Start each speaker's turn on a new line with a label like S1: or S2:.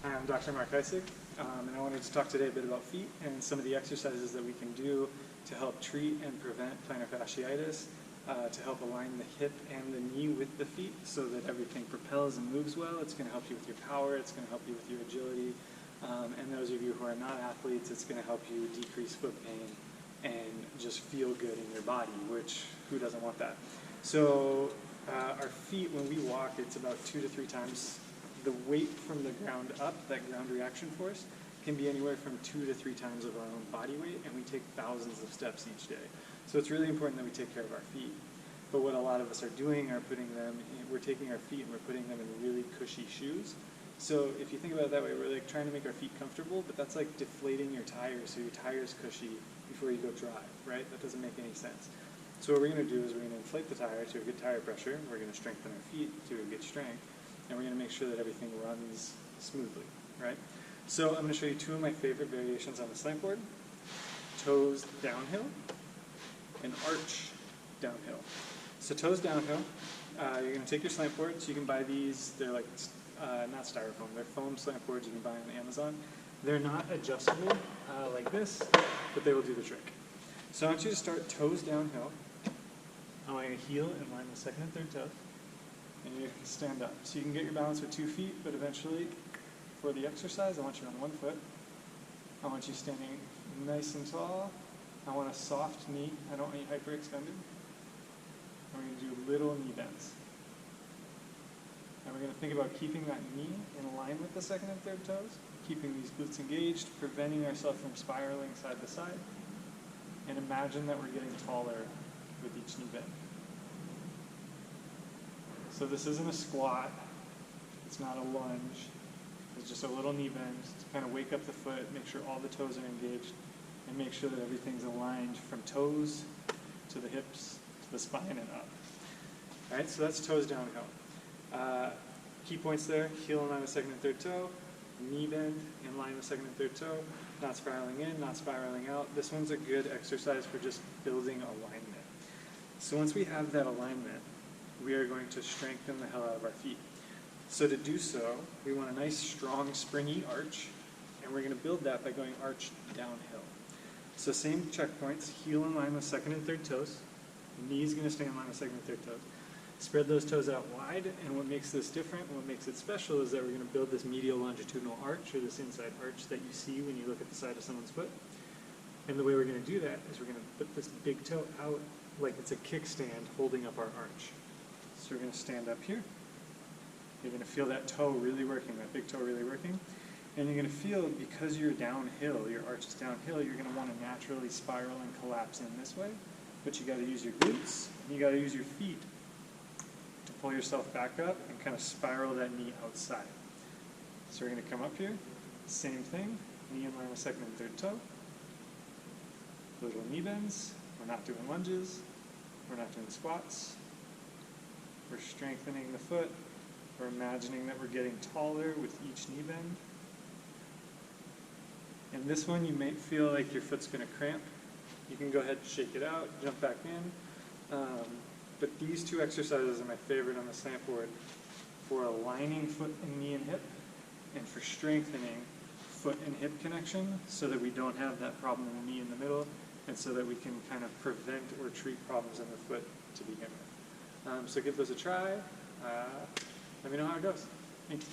S1: Hi, I'm Dr. Mark Isaac, and I wanted to talk today a bit about feet and some of the exercises that we can do to help treat and prevent plantar fasciitis, to help align the hip and the knee with the feet so that everything propels and moves well. It's going to help you with your power, it's going to help you with your agility, and those of you who are not athletes, it's going to help you decrease foot pain and just feel good in your body, which who doesn't want that? So our feet, when we walk, it's about 2 to 3 times the weight from the ground up, that ground reaction force, can be anywhere from 2 to 3 times of our own body weight, and we take thousands of steps each day. So it's really important that we take care of our feet. But what a lot of us are doing are we're taking our feet and we're putting them in really cushy shoes. So if you think about it that way, we're like trying to make our feet comfortable, but that's like deflating your tires, so your tire's cushy before you go drive, right? That doesn't make any sense. So what we're going to do is we're going to inflate the tire to a good tire pressure, we're going to strengthen our feet to a good strength, and we're going to make sure that everything runs smoothly, right? So I'm going to show you 2 of my favorite variations on the slant board: toes downhill and arch downhill. So toes downhill, you're going to take your slant boards. You can buy these, they're like, not styrofoam, they're foam slant boards you can buy on Amazon. They're not adjustable like this, but they will do the trick. So I want you to start toes downhill. I want you to heel in line with second and third toes. And you can stand up. So you can get your balance with 2 feet, but eventually, for the exercise, I want you on 1 foot. I want you standing nice and tall. I want a soft knee. I don't want you hyperextended. And we're going to do little knee bends. And we're going to think about keeping that knee in line with the second and third toes, keeping these glutes engaged, preventing ourselves from spiraling side to side. And imagine that we're getting taller with each knee bend. So this isn't a squat, it's not a lunge, it's just a little knee bend to kind of wake up the foot, make sure all the toes are engaged, and make sure that everything's aligned from toes to the hips to the spine and up. All right, so that's toes downhill. Key points there: heel in line with second and third toe, knee bend in line with second and third toe, not spiraling in, not spiraling out. This one's a good exercise for just building alignment. So once we have that alignment, we are going to strengthen the hell out of our feet. So to do so, we want a nice, strong, springy arch, and we're going to build that by going arch downhill. So same checkpoints: heel in line with second and third toes, knee is going to stay in line with second and third toes. Spread those toes out wide, and what makes this different, what makes it special, is that we're going to build this medial longitudinal arch, or this inside arch that you see when you look at the side of someone's foot. And the way we're going to do that is we're going to put this big toe out like it's a kickstand holding up our arch. So we're going to stand up here. You're going to feel that toe really working, that big toe really working. And you're going to feel, because you're downhill, your arch is downhill, you're going to want to naturally spiral and collapse in this way. But you got to use your glutes, and you got to use your feet to pull yourself back up and kind of spiral that knee outside. So we're going to come up here, same thing, knee in line with second and third toe. Little knee bends. We're not doing lunges. We're not doing squats. We're strengthening the foot. We're imagining that we're getting taller with each knee bend. In this one, you may feel like your foot's going to cramp. You can go ahead and shake it out, jump back in. But these 2 exercises are my favorite on the slant board for aligning foot and knee and hip, and for strengthening foot and hip connection so that we don't have that problem in the knee in the middle, and so that we can kind of prevent or treat problems in the foot to begin with. So give those a try. Let me know how it goes. Thank you.